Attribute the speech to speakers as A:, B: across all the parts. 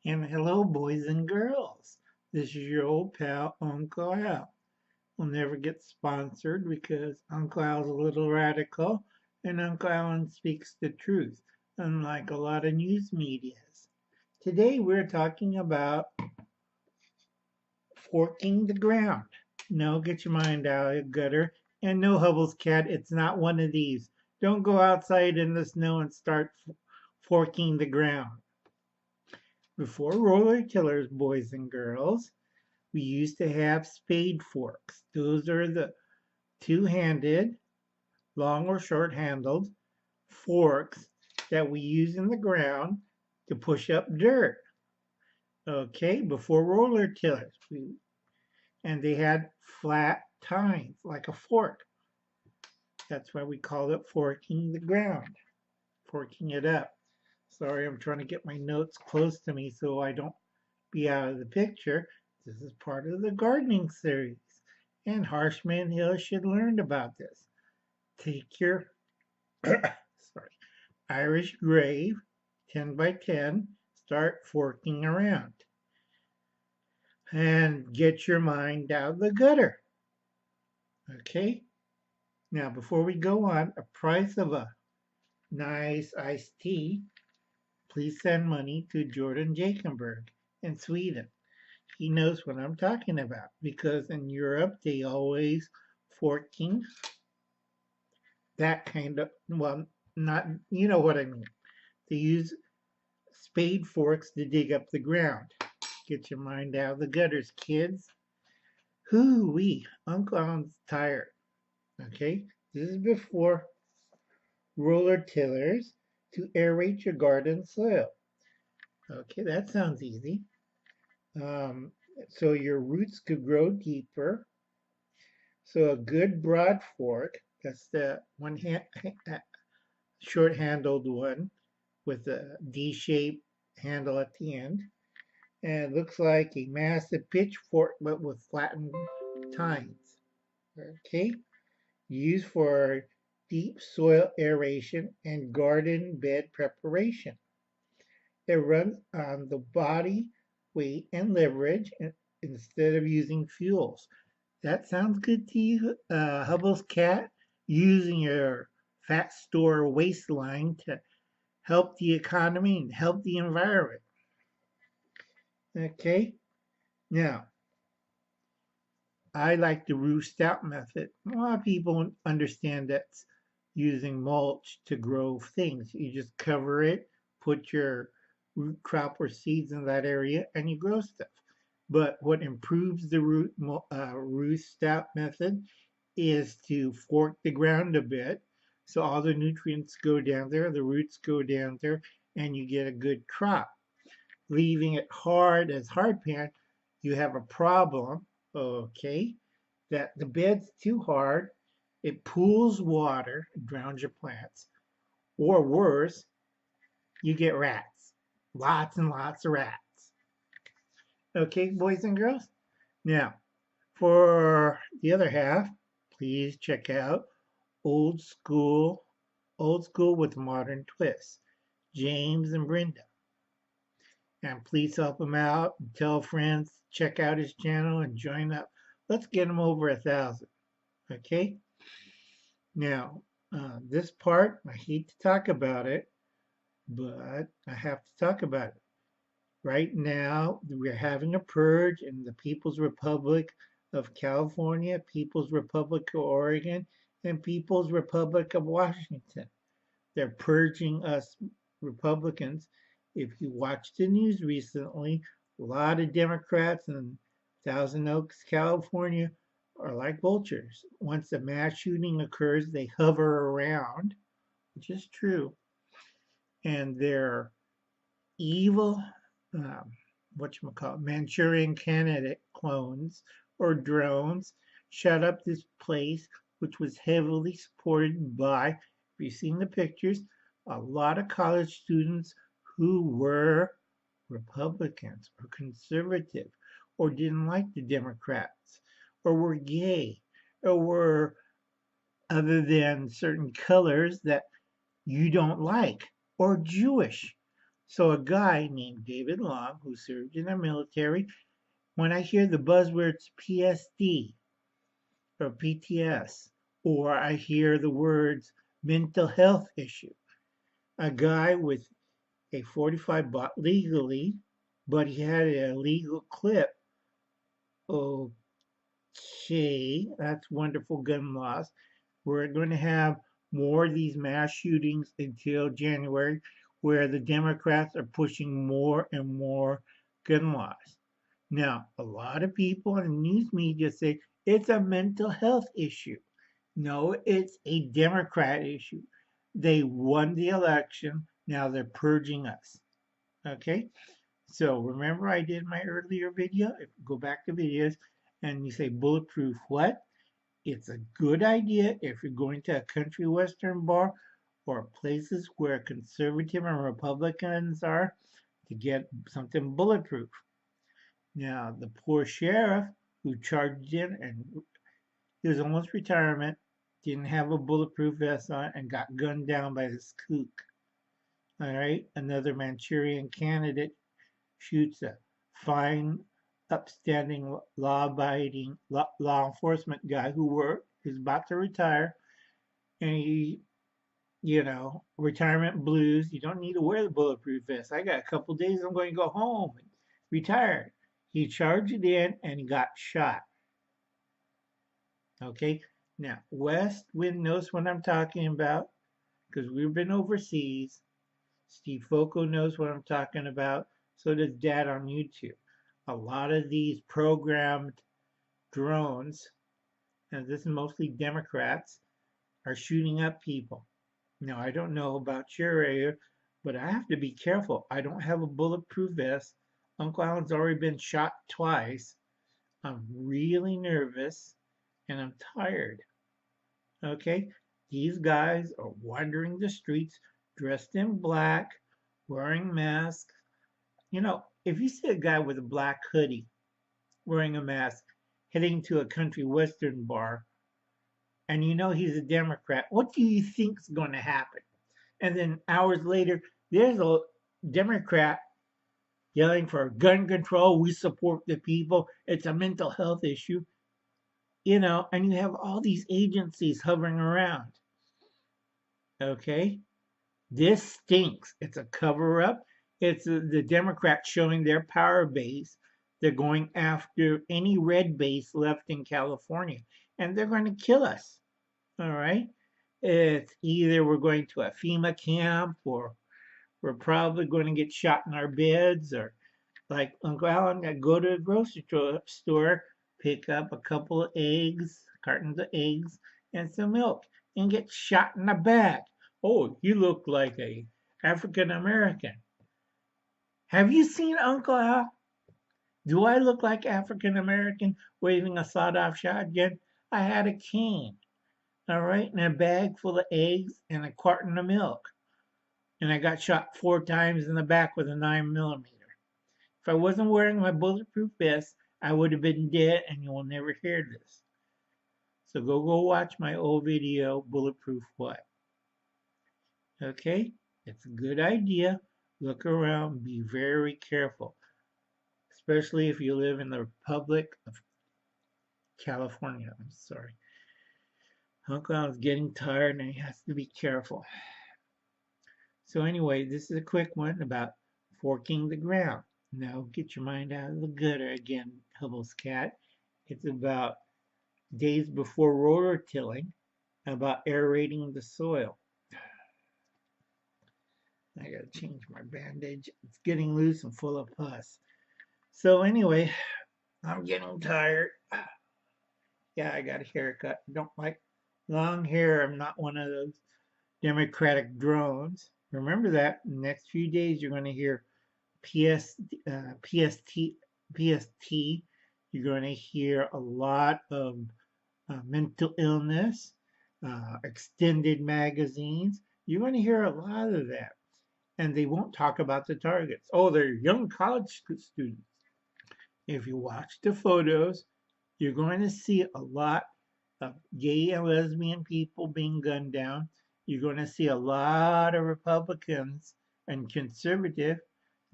A: And hello, boys and girls. This is your old pal, Uncle Al. We'll never get sponsored because Uncle Al's a little radical and Uncle Alan speaks the truth, unlike a lot of news medias. Today we're talking about forking the ground. No, get your mind out of the gutter. And no, Hubble's cat, it's not one of these. Don't go outside in the snow and start forking the ground. Before roller tillers, boys and girls, we used to have spade forks. Those are the two-handed, long or short-handled forks that we use in the ground to push up dirt. Okay, before roller tillers. And they had flat tines like a fork. That's why we call it forking the ground, forking it up. Sorry, I'm trying to get my notes close to me so I don't be out of the picture. This is part of the gardening series, and Harshman Hill should learn about this. Take your sorry, Irish grave, 10 by 10, start forking around, and get your mind out of the gutter. Okay? Now, before we go on, a price of a nice iced tea, please send money to Jordan Jakenberg in Sweden. He knows what I'm talking about because in Europe they always forking that kind of, well, not, you know what I mean. They use spade forks to dig up the ground. Get your mind out of the gutters, kids. Hoo-wee, Uncle Alan's tired. Okay, this is before roller tillers to aerate your garden soil. Okay, that sounds easy. Um, so your roots could grow deeper. So a good broad fork, that's the short-handled one with a D-shaped handle at the end. And it looks like a massive pitchfork but with flattened tines. Okay, used for deep soil aeration and garden bed preparation. It runs on the body weight and leverage instead of using fuels. That sounds good to you, Hubble's cat? Using your fat store waistline to help the economy and help the environment. Okay, now I like the roost out method. A lot of people understand that's using mulch to grow things. You just cover it, put your root crop or seeds in that area, and you grow stuff. But what improves the roost out method is to fork the ground a bit so all the nutrients go down there, the roots go down there, and you get a good crop. Leaving it hard as hardpan, you have a problem, okay, that the bed's too hard, it pools water, drowns your plants, or worse, you get rats. Lots and lots of rats. Okay, boys and girls? Now, for the other half, please check out Old School, Old School with Modern Twists, James and Brenda. And please help him out and tell friends, check out his channel and join up. Let's get him over 1,000. Okay? Now, this part, I hate to talk about it, but I have to talk about it. Right now, we're having a purge in the People's Republic of California, People's Republic of Oregon, and People's Republic of Washington. They're purging us Republicans. If you watched the news recently, a lot of Democrats in Thousand Oaks, California, are like vultures. Once a mass shooting occurs, they hover around, which is true, and they're evil, whatchamacallit, Manchurian candidate clones or drones shut up this place, which was heavily supported by, if you've seen the pictures, a lot of college students who were Republicans or conservative or didn't like the Democrats or were gay or were other than certain colors that you don't like or Jewish. So a guy named David Long, who served in the military, when I hear the buzzwords PSD or PTS, or I hear the words mental health issue, a guy with a 45 bought legally, but he had an illegal clip. Okay, that's wonderful gun laws. We're going to have more of these mass shootings until January, where the Democrats are pushing more and more gun laws. Now, a lot of people in the news media say it's a mental health issue. No, it's a Democrat issue. They won the election. Now they're purging us. Okay? So remember I did my earlier video? If you go back to videos and you say bulletproof what? It's a good idea if you're going to a country western bar or places where conservative and Republicans are to get something bulletproof. Now, the poor sheriff who charged in and he was almost retirement, didn't have a bulletproof vest on, and got gunned down by this kook. All right, another Manchurian candidate shoots a fine, upstanding, law-abiding law enforcement guy who's about to retire, and retirement blues. You don't need to wear the bulletproof vest. I got a couple days. I'm going to go home and retire. He charged it in and he got shot. Okay, now West Wind knows what I'm talking about because we've been overseas. Steve Foco knows what I'm talking about. So does Dad on YouTube. A lot of these programmed drones, and this is mostly Democrats, are shooting up people. Now, I don't know about your area, but I have to be careful. I don't have a bulletproof vest. Uncle Alan's already been shot twice. I'm really nervous and I'm tired. Okay? These guys are wandering the streets dressed in black, wearing masks. If you see a guy with a black hoodie wearing a mask heading to a country western bar and you know he's a Democrat, what do you think's going to happen? And then hours later, there's a Democrat yelling for gun control. We support the people. It's a mental health issue. And you have all these agencies hovering around. Okay? This stinks. It's a cover up. It's the Democrats showing their power base. They're going after any red base left in California. And they're going to kill us. All right? It's either we're going to a FEMA camp or we're probably going to get shot in our beds or like Uncle Alan, I go to a grocery store, pick up a couple of eggs, cartons of eggs, and some milk, and get shot in the back. Oh, you look like a African American. Have you seen Uncle Al? Do I look like African American waving a sawed-off shotgun? I had a cane, all right, and a bag full of eggs and a carton of milk. And I got shot 4 times in the back with a 9mm. If I wasn't wearing my bulletproof vest, I would have been dead and you will never hear this. So go watch my old video, Bulletproof What? Okay? It's a good idea. Look around, be very careful, especially if you live in the Republic of California. I'm sorry. Uncle Alan's getting tired and he has to be careful. So anyway, this is a quick one about forking the ground. Now get your mind out of the gutter again, Hubble's cat. It's about days before rototilling, about aerating the soil. I gotta change my bandage. It's getting loose and full of pus. So anyway, I'm getting tired. Yeah, I got a haircut. I don't like long hair. I'm not one of those Democratic drones. Remember that. In the next few days, you're going to hear PST. You're going to hear a lot of mental illness, extended magazines. You're going to hear a lot of that. And they won't talk about the targets. Oh, they're young college students. If you watch the photos, you're going to see a lot of gay and lesbian people being gunned down. You're going to see a lot of Republicans and conservative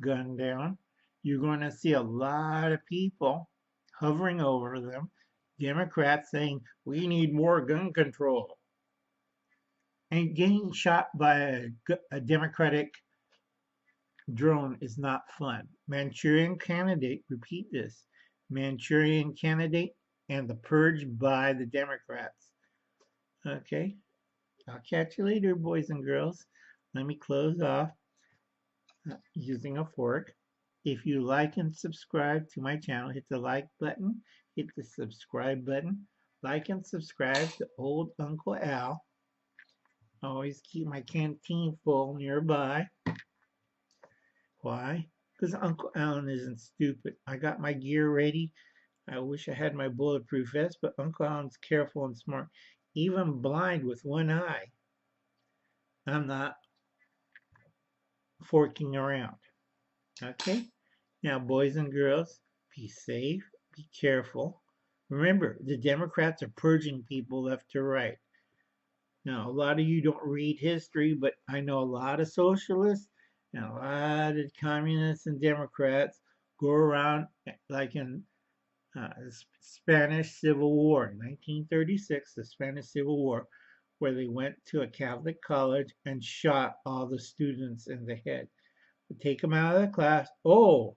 A: gun down, you're going to see a lot of people hovering over them, Democrats saying, we need more gun control. And getting shot by a Democratic drone is not fun. Manchurian Candidate, repeat this, Manchurian Candidate and the Purge by the Democrats. Okay, I'll catch you later, boys and girls. Let me close off using a fork. If you like and subscribe to my channel, hit the like button, hit the subscribe button, like and subscribe to old Uncle Al. Always keep my canteen full nearby. Why? Because Uncle Alan isn't stupid. I got my gear ready. I wish I had my bulletproof vest, but Uncle Alan's careful and smart. Even blind with one eye. I'm not forking around. Okay? Now, boys and girls, be safe, be careful. Remember, the Democrats are purging people left to right. Now, a lot of you don't read history, but I know a lot of socialists and a lot of communists and Democrats go around like in the Spanish Civil War, 1936, the Spanish Civil War, where they went to a Catholic college and shot all the students in the head. Take them out of the class. Oh,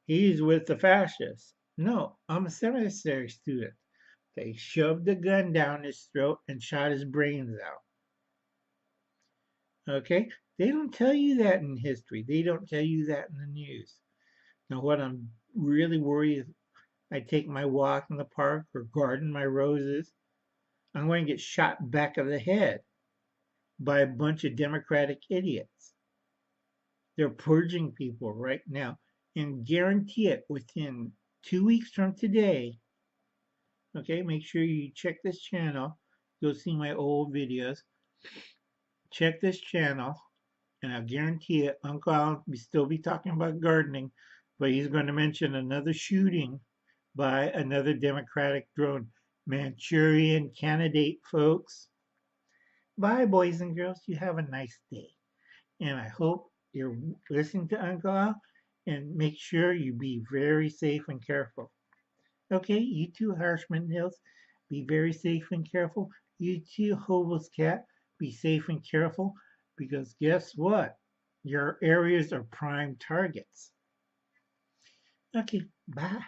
A: he's with the fascists. No, I'm a seminary student. They shoved a gun down his throat and shot his brains out. Okay? They don't tell you that in history. They don't tell you that in the news. Now, what I'm really worried is I take my walk in the park or garden my roses, I'm going to get shot back of the head by a bunch of Democratic idiots. They're purging people right now. And guarantee it, within 2 weeks from today, okay, make sure you check this channel. You'll see my old videos. Check this channel, and I'll guarantee it, Uncle Al will still be talking about gardening, but he's going to mention another shooting by another Democratic drone. Manchurian Candidate, folks. Bye, boys and girls. You have a nice day. And I hope you're listening to Uncle Al, and make sure you be very safe and careful. Okay, you too, Harshman Hills, be very safe and careful. You too, Hobos Cat, be safe and careful, because guess what? Your areas are prime targets. Okay, bye.